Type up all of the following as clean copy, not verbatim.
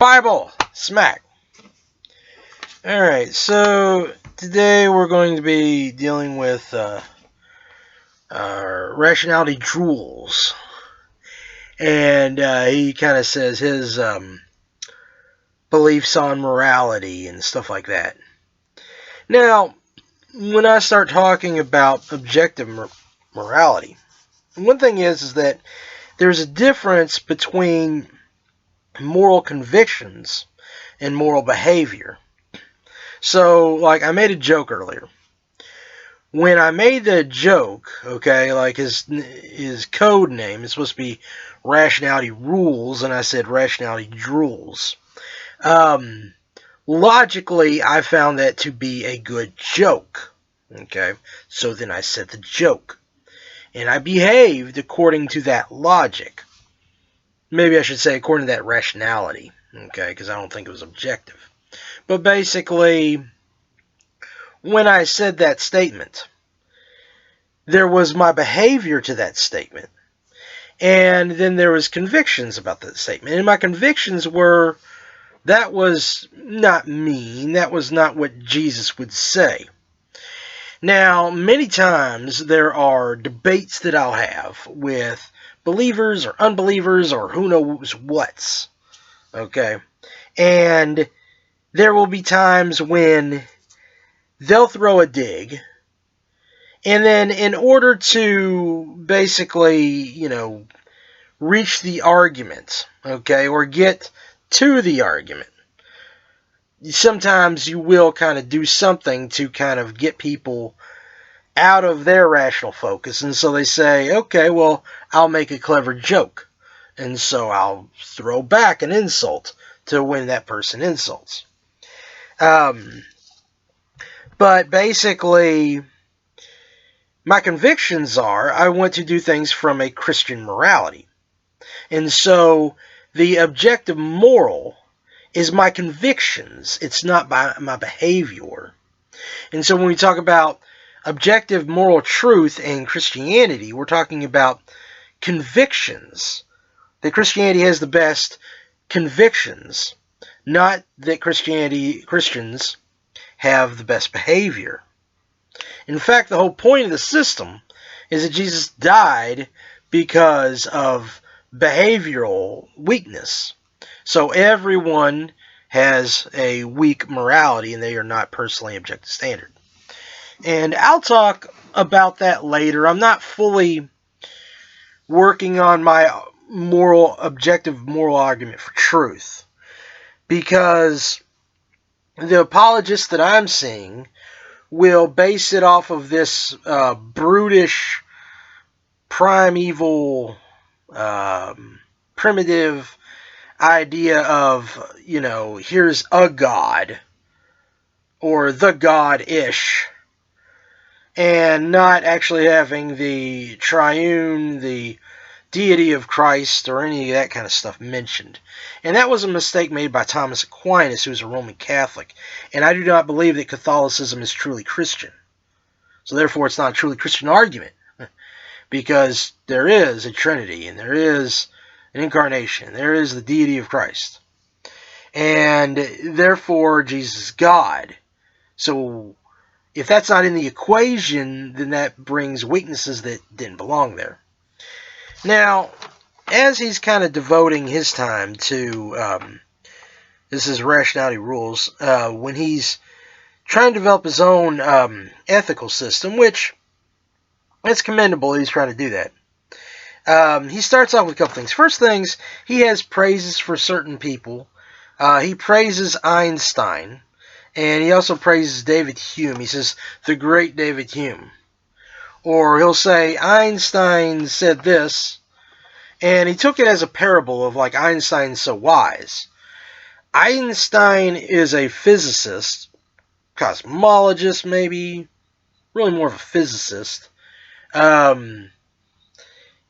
Bible smack. Alright, so today we're going to be dealing with rationality rules. And he kind of says his beliefs on morality and stuff like that. Now, when I start talking about objective morality, one thing is that there's a difference between moral convictions and moral behavior. So, like, I made a joke earlier. When I made the joke, okay, like his code name is supposed to be Rationality Rules, and I said Rationality Rules. Logically, I found that to be a good joke, okay? So then I said the joke. And I behaved according to that logic. Maybe I should say according to that rationality, okay, because I don't think it was objective. But basically, when I said that statement, there was my behavior to that statement. And then there was convictions about that statement. And my convictions were, that was not mean. That was not what Jesus would say. Now, many times there are debates that I'll have with believers or unbelievers or who knows what's. Okay? And there will be times when they'll throw a dig, and then in order to basically, reach the argument, okay, or get to the argument, sometimes you will kind of do something to kind of get people out of their rational focus. And so they say, okay, well, I'll make a clever joke. And so I'll throw back an insult to when that person insults. But basically, my convictions are I want to do things from a Christian morality. And so the objective moral is my convictions. It's not my behavior. And so when we talk about objective moral truth in Christianity, we're talking about convictions. That Christianity has the best convictions, not that Christians have the best behavior. In fact, the whole point of the system is that Jesus died because of behavioral weakness. So everyone has a weak morality and they are not personally objective standard. And I'll talk about that later. I'm not fully working on my objective moral argument for truth, because the apologists that I'm seeing will base it off of this brutish, primeval, primitive idea of, here's a God, or the God-ish, and not actually having the triune, the deity of Christ, or any of that kind of stuff mentioned. And that was a mistake made by Thomas Aquinas, who's a Roman Catholic. And I do not believe that Catholicism is truly Christian. So therefore, it's not a truly Christian argument. Because there is a Trinity, and there is an incarnation, and there is the deity of Christ. And therefore, Jesus is God. So if that's not in the equation, then that brings weaknesses that didn't belong there. Now, as he's kind of devoting his time to, this is Rationality Rules, when he's trying to develop his own ethical system, which it's commendable he's trying to do that. He starts off with a couple things. First things, he has praises for certain people. He praises Einstein, and he also praises David Hume. He says, the great David Hume. Or he'll say, Einstein said this, and he took it as a parable of, like, Einstein's so wise. Einstein is a physicist, cosmologist maybe, really more of a physicist.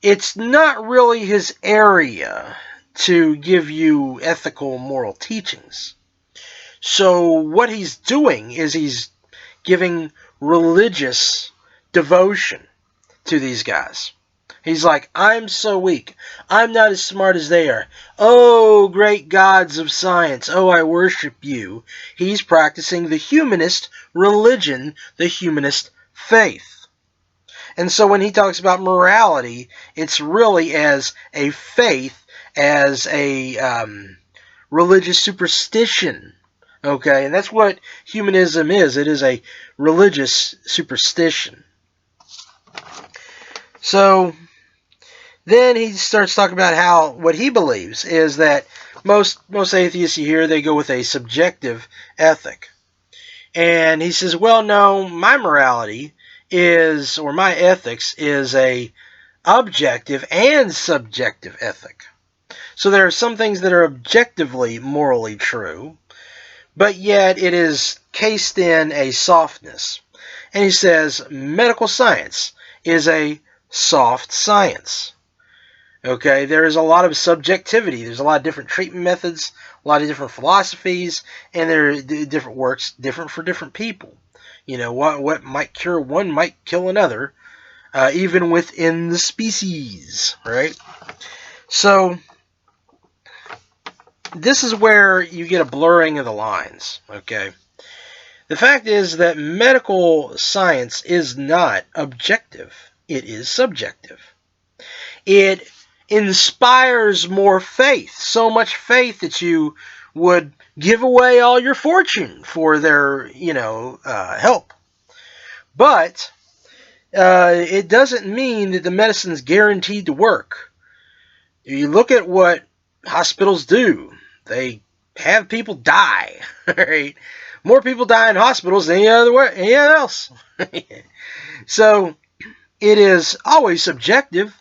It's not really his area to give you ethical, moral teachings. So what he's doing is he's giving religious devotion to these guys. He's like, I'm so weak. I'm not as smart as they are. Oh, great gods of science. Oh, I worship you. He's practicing the humanist religion, the humanist faith. And so when he talks about morality, it's really as a faith, as a religious superstition. Okay, and that's what humanism is. It is a religious superstition. So then he starts talking about how what he believes is that most atheists you hear, they go with a subjective ethic. And he says, well, no, my morality is, or my ethics is a objective and subjective ethic. So there are some things that are objectively morally true, but yet it is cased in a softness. And he says medical science is a soft science. Okay, there is a lot of subjectivity. There's a lot of different treatment methods, a lot of different philosophies, and there are different works, different for different people. You know, what might cure one might kill another, even within the species, right? So this is where you get a blurring of the lines, okay? The fact is that medical science is not objective. It is subjective. It inspires more faith, so much faith that you would give away all your fortune for their, help. But it doesn't mean that the medicine's guaranteed to work. You look at what hospitals do. They have people die, right? More people die in hospitals than any else. So it is always subjective.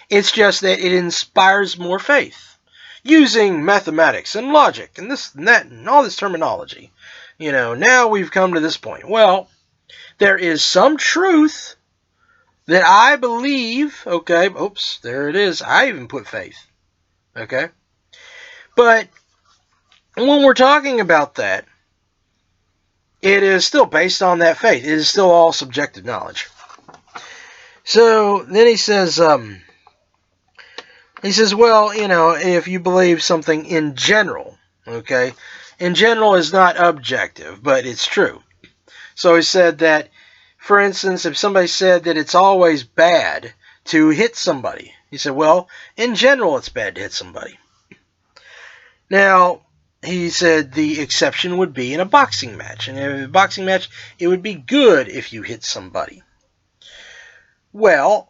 It's just that it inspires more faith using mathematics and logic and this and that and all this terminology. Now we've come to this point. Well, there is some truth that I believe, okay, oops, there it is. I even put faith, okay? But when we're talking about that, it is still based on that faith. It is still all subjective knowledge. So then he says, well, if you believe something in general, okay, in general is not objective, but it's true. So he said that, for instance, if somebody said that it's always bad to hit somebody, he said, well, in general it's bad to hit somebody. Now, he said the exception would be in a boxing match. And in a boxing match, it would be good if you hit somebody. Well,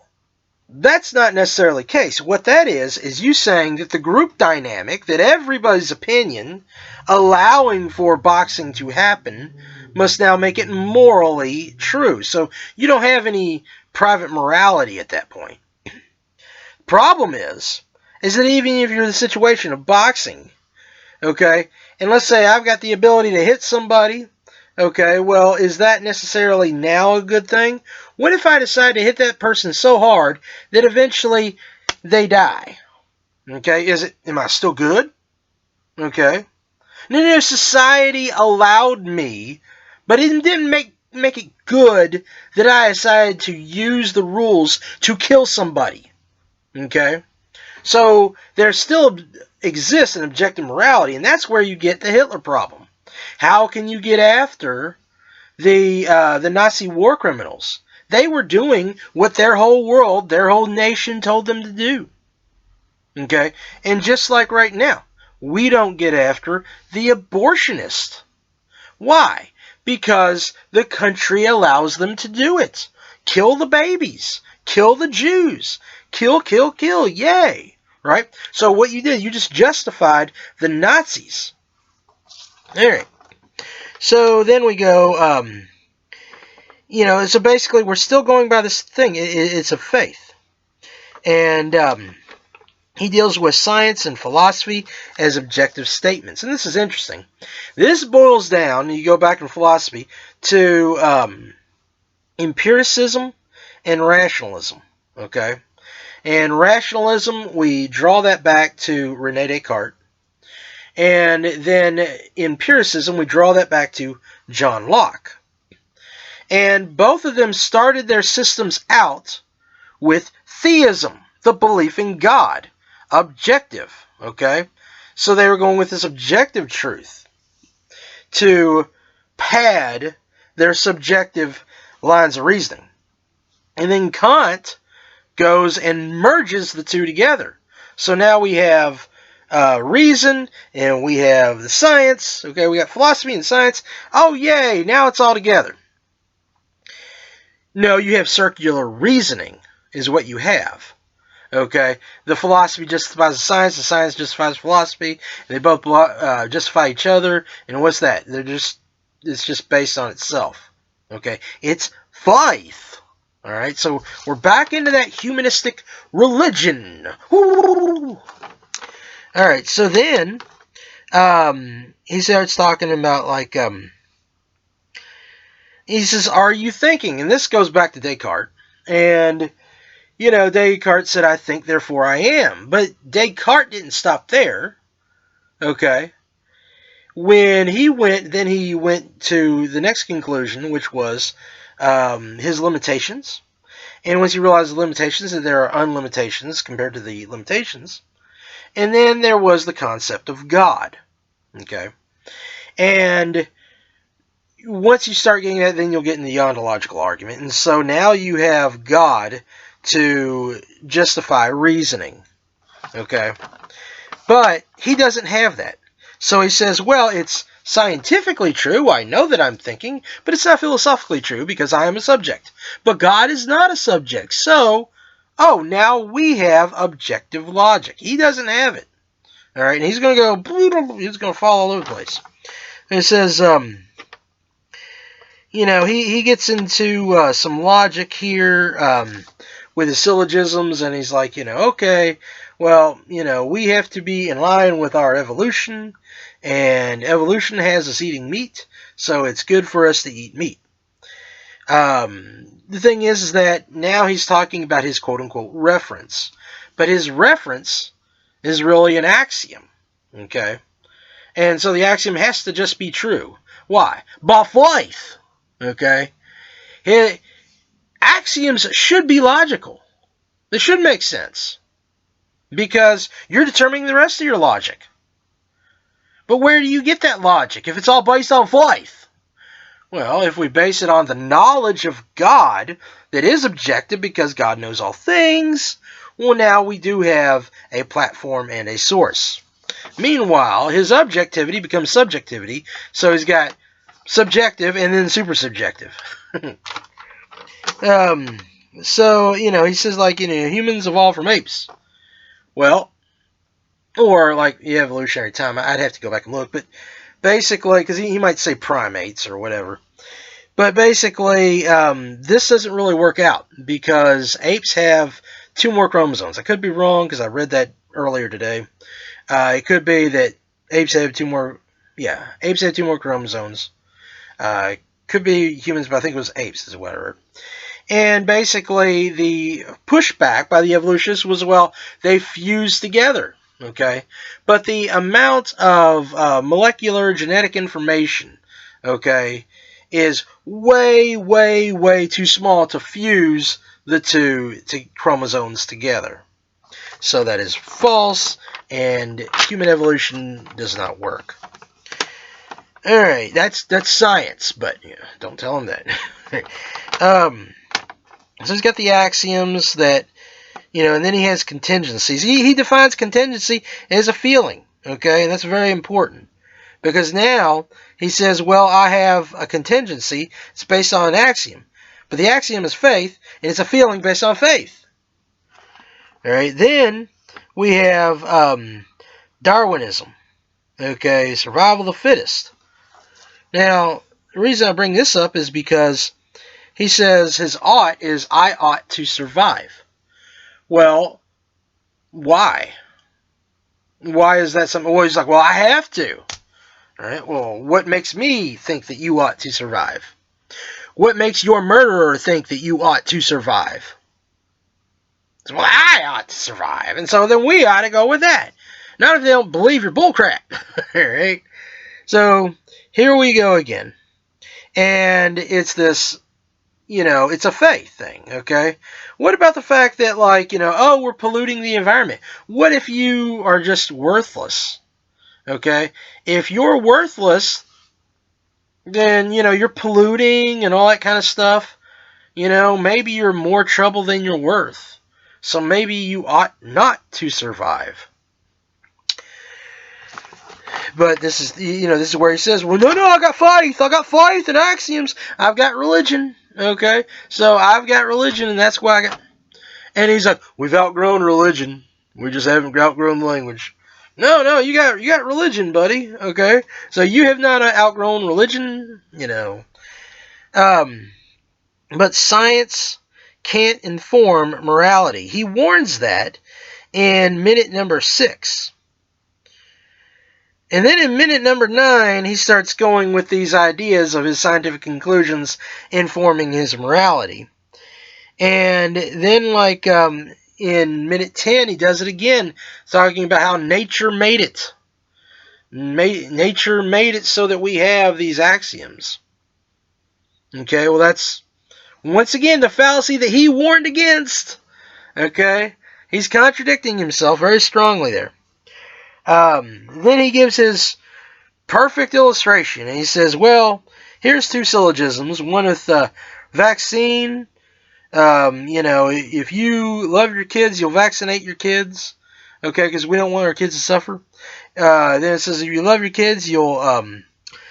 that's not necessarily the case. What that is you saying that the group dynamic, that everybody's opinion allowing for boxing to happen, must now make it morally true. So you don't have any private morality at that point. Problem is that even if you're in the situation of boxing, okay, and let's say I've got the ability to hit somebody, okay, well, is that necessarily now a good thing? What if I decide to hit that person so hard that eventually they die? Okay, am I still good? Okay. No, society allowed me, but it didn't make it good that I decided to use the rules to kill somebody. Okay? So there still exists an objective morality, and that's where you get the Hitler problem. How can you get after the Nazi war criminals? They were doing what their whole world, their whole nation told them to do. Okay? And just like right now, we don't get after the abortionist. Why? Because the country allows them to do it. Kill the babies. Kill the Jews. Kill, yay. Right? So what you did, you just justified the Nazis. Alright. So then we go, so basically we're still going by this thing. It's a faith. And he deals with science and philosophy as objective statements. And this is interesting. This boils down, you go back in philosophy, to empiricism and rationalism. Okay? And rationalism, we draw that back to René Descartes. And then empiricism, we draw that back to John Locke. And both of them started their systems out with theism, the belief in God. Objective, okay? So they were going with this objective truth to pad their subjective lines of reasoning. And then Kant goes and merges the two together. So now we have reason, and we have the science. Okay, we got philosophy and science. Oh, yay, now it's all together. No, you have circular reasoning is what you have. Okay, the philosophy justifies the science justifies philosophy, and they both justify each other. And what's that? It's just based on itself. Okay, it's faith. All right, so we're back into that humanistic religion. Woo! All right, so then he starts talking about like he says, "Are you thinking?" And this goes back to Descartes, and Descartes said, "I think, therefore I am." But Descartes didn't stop there. Okay. When he went to the next conclusion, which was his limitations. And once he realized the limitations, that there are unlimitations compared to the limitations. And then there was the concept of God. Okay. And once you start getting that, then you'll get in the ontological argument. And so now you have God to justify reasoning. Okay. But he doesn't have that. So he says, well, it's scientifically true. I know that I'm thinking, but it's not philosophically true because I am a subject. But God is not a subject. So, now we have objective logic. He doesn't have it. All right, and he's going to go, he's going to fall all over the place. And it says, he gets into some logic here with his syllogisms, and he's like, okay, well, we have to be in line with our evolution, and evolution has us eating meat, so it's good for us to eat meat. The thing is that now he's talking about his quote-unquote reference, but his reference is really an axiom, okay? And so the axiom has to just be true. Why? By faith, okay? Axioms should be logical. They should make sense, because you're determining the rest of your logic. But where do you get that logic if it's all based on faith? Well, if we base it on the knowledge of God that is objective because God knows all things, well, now we do have a platform and a source. Meanwhile, his objectivity becomes subjectivity, so he's got subjective and then super subjective. So, he says, humans evolved from apes. Well, or evolutionary time. I'd have to go back and look, but basically, because he might say primates or whatever. But basically, this doesn't really work out because apes have 2 more chromosomes. I could be wrong because I read that earlier today. It could be that apes have 2 more. Yeah, apes have 2 more chromosomes. Could be humans, but I think it was apes is what I read. And basically, the pushback by the evolutionists was, well, they fused together. Okay, but the amount of molecular genetic information, okay, is way, way, way too small to fuse the 2 chromosomes together. So that is false, and human evolution does not work. All right, that's science, but don't tell him that. So he's got the axioms that. And then he has contingencies. He defines contingency as a feeling, okay? And that's very important. Because now he says, well, I have a contingency. It's based on an axiom. But the axiom is faith, and it's a feeling based on faith. All right, then we have Darwinism, okay? Survival of the fittest. Now, the reason I bring this up is because he says his ought is I ought to survive. Well, why? Why is that something? Well, he's like, well, I have to. All right, well, what makes me think that you ought to survive? What makes your murderer think that you ought to survive? So, well, I ought to survive. And so then we ought to go with that. Not if they don't believe your bullcrap. All right? So here we go again. And it's this, it's a faith thing, okay? What about the fact that, like, oh, we're polluting the environment? What if you are just worthless, okay? If you're worthless, then, you're polluting and all that kind of stuff. Maybe you're more trouble than you're worth. So maybe you ought not to survive. But this is where he says, well, no, I got faith and axioms. I've got religion, okay? So I've got religion, and that's why I got... And he's like, we've outgrown religion. We just haven't outgrown the language. No, you got religion, buddy, okay? So you have not outgrown religion, But science can't inform morality. He warns that in minute number 6. And then in minute number 9, he starts going with these ideas of his scientific conclusions informing his morality. And then, like, in minute 10, he does it again, talking about how nature made it. Nature made it so that we have these axioms. Okay, well, that's, once again, the fallacy that he warned against. Okay, he's contradicting himself very strongly there. Then he gives his perfect illustration, and he says, well, here's 2 syllogisms. One with vaccine. If you love your kids, you'll vaccinate your kids. Okay, because we don't want our kids to suffer. Then it says, if you love your kids, you'll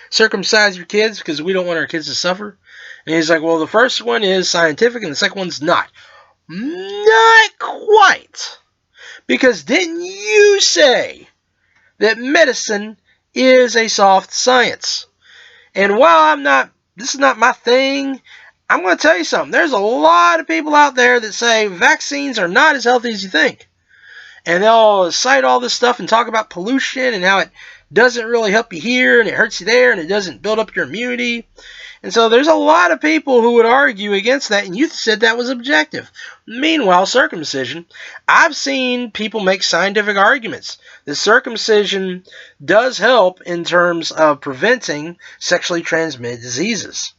circumcise your kids because we don't want our kids to suffer. And he's like, well, the first one is scientific and the second one's not. Not quite. Because didn't you say that medicine is a soft science? And while this is not my thing, I'm going to tell you something. There's a lot of people out there that say vaccines are not as healthy as you think. And they'll cite all this stuff and talk about pollution and how it doesn't really help you here and it hurts you there and it doesn't build up your immunity. And so there's a lot of people who would argue against that, and you said that was objective. Meanwhile, circumcision, I've seen people make scientific arguments that circumcision does help in terms of preventing sexually transmitted diseases.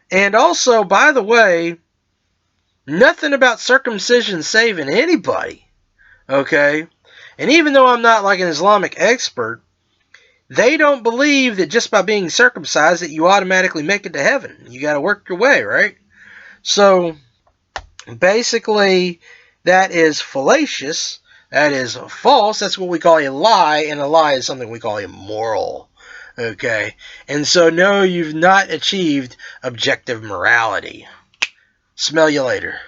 And also, by the way, nothing about circumcision saving anybody, okay? And even though I'm not like an Islamic expert, they don't believe that just by being circumcised that you automatically make it to heaven. You got to work your way, right? So, basically, that is fallacious. That is false. That's what we call a lie, and a lie is something we call immoral. Okay? And so, no, you've not achieved objective morality. Smell you later.